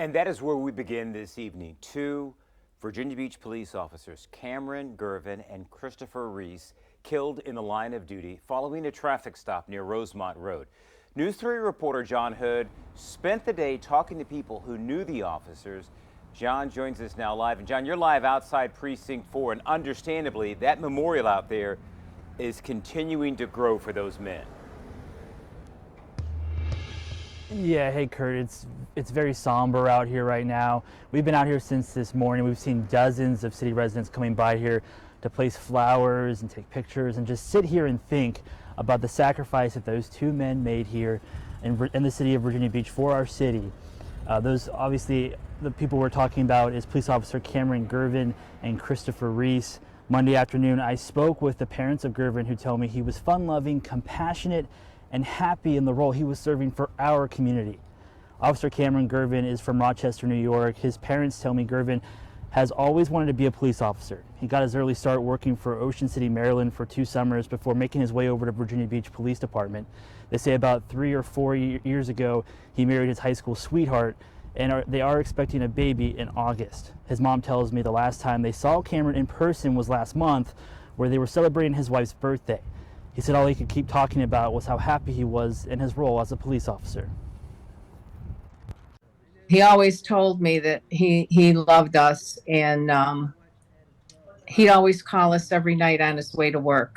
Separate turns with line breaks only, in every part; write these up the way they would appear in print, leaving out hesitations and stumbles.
And that is where we begin this evening. Two Virginia Beach police officers, Cameron Girvin and Christopher Reese, killed in the line of duty following a traffic stop near Rosemont Road. News 3 reporter John Hood spent the day talking to people who knew the officers. John joins us now live. And John, you're live outside Precinct 4, and understandably, that memorial out there is continuing to grow for those men.
Yeah, hey Kurt, it's very somber out here right now. We've been out here since this morning. We've seen dozens of city residents coming by here to place flowers and take pictures and just sit here and think about the sacrifice that those two men made here in the city of Virginia Beach for our city. Those obviously, the people we're talking about is Police Officer Cameron Girvin and Christopher Reese. Monday afternoon, I spoke with the parents of Girvin who told me he was fun-loving, compassionate, and happy in the role he was serving for our community. Officer Cameron Girvin is from Rochester, New York. His parents tell me Girvin has always wanted to be a police officer. He got his early start working for Ocean City, Maryland for 2 summers before making his way over to Virginia Beach Police Department. They say about 3 or 4 years ago, he married his high school sweetheart, and they are expecting a baby in August. His mom tells me the last time they saw Cameron in person was last month, where they were celebrating his wife's birthday. He said all he could keep talking about was how happy he was in his role as a police officer.
He always told me that he loved us, and he'd always call us every night on his way to work.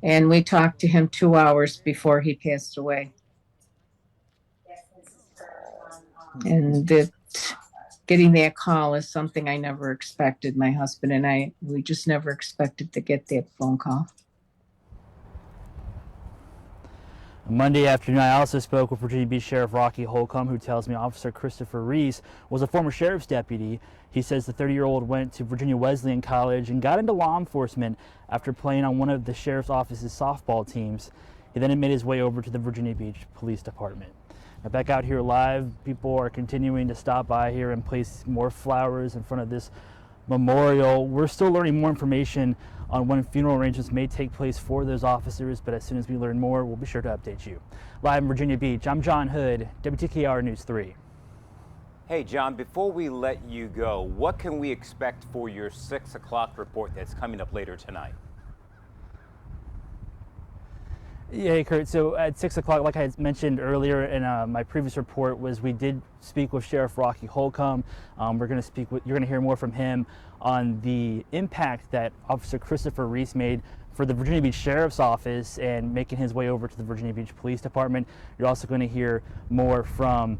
And we talked to him 2 hours before he passed away. And getting that call is something I never expected. My husband and we just never expected to get that phone call.
Monday afternoon, I also spoke with Virginia Beach Sheriff Rocky Holcomb, who tells me Officer Christopher Reese was a former sheriff's deputy. He says the 30-year-old went to Virginia Wesleyan College and got into law enforcement after playing on one of the sheriff's office's softball teams. He then made his way over to the Virginia Beach Police Department. Now, back out here live, people are continuing to stop by here and place more flowers in front of this memorial. We're still learning more information on when funeral arrangements may take place for those officers, but as soon as we learn more, we'll be sure to update you. Live in Virginia Beach, I'm John Hood, WTKR News 3.
Hey John, before we let you go, what can we expect for your 6 o'clock report that's coming up later tonight?
Yeah, hey Kurt, so at 6 o'clock, like I had mentioned earlier in my previous report, we did speak with Sheriff Rocky Holcomb. You're going to hear more from him on the impact that Officer Christopher Reese made for the Virginia Beach Sheriff's Office and making his way over to the Virginia Beach Police Department. You're also going to hear more from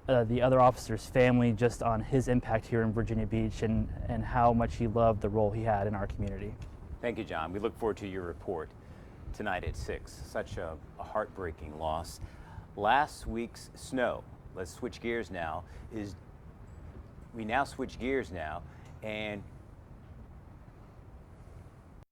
the other officer's family just on his impact here in Virginia Beach and how much he loved the role he had in our community.
Thank you, John. We look forward to your report tonight at 6. Such a heartbreaking loss. Last week's snow, let's switch gears now, we now switch gears now, and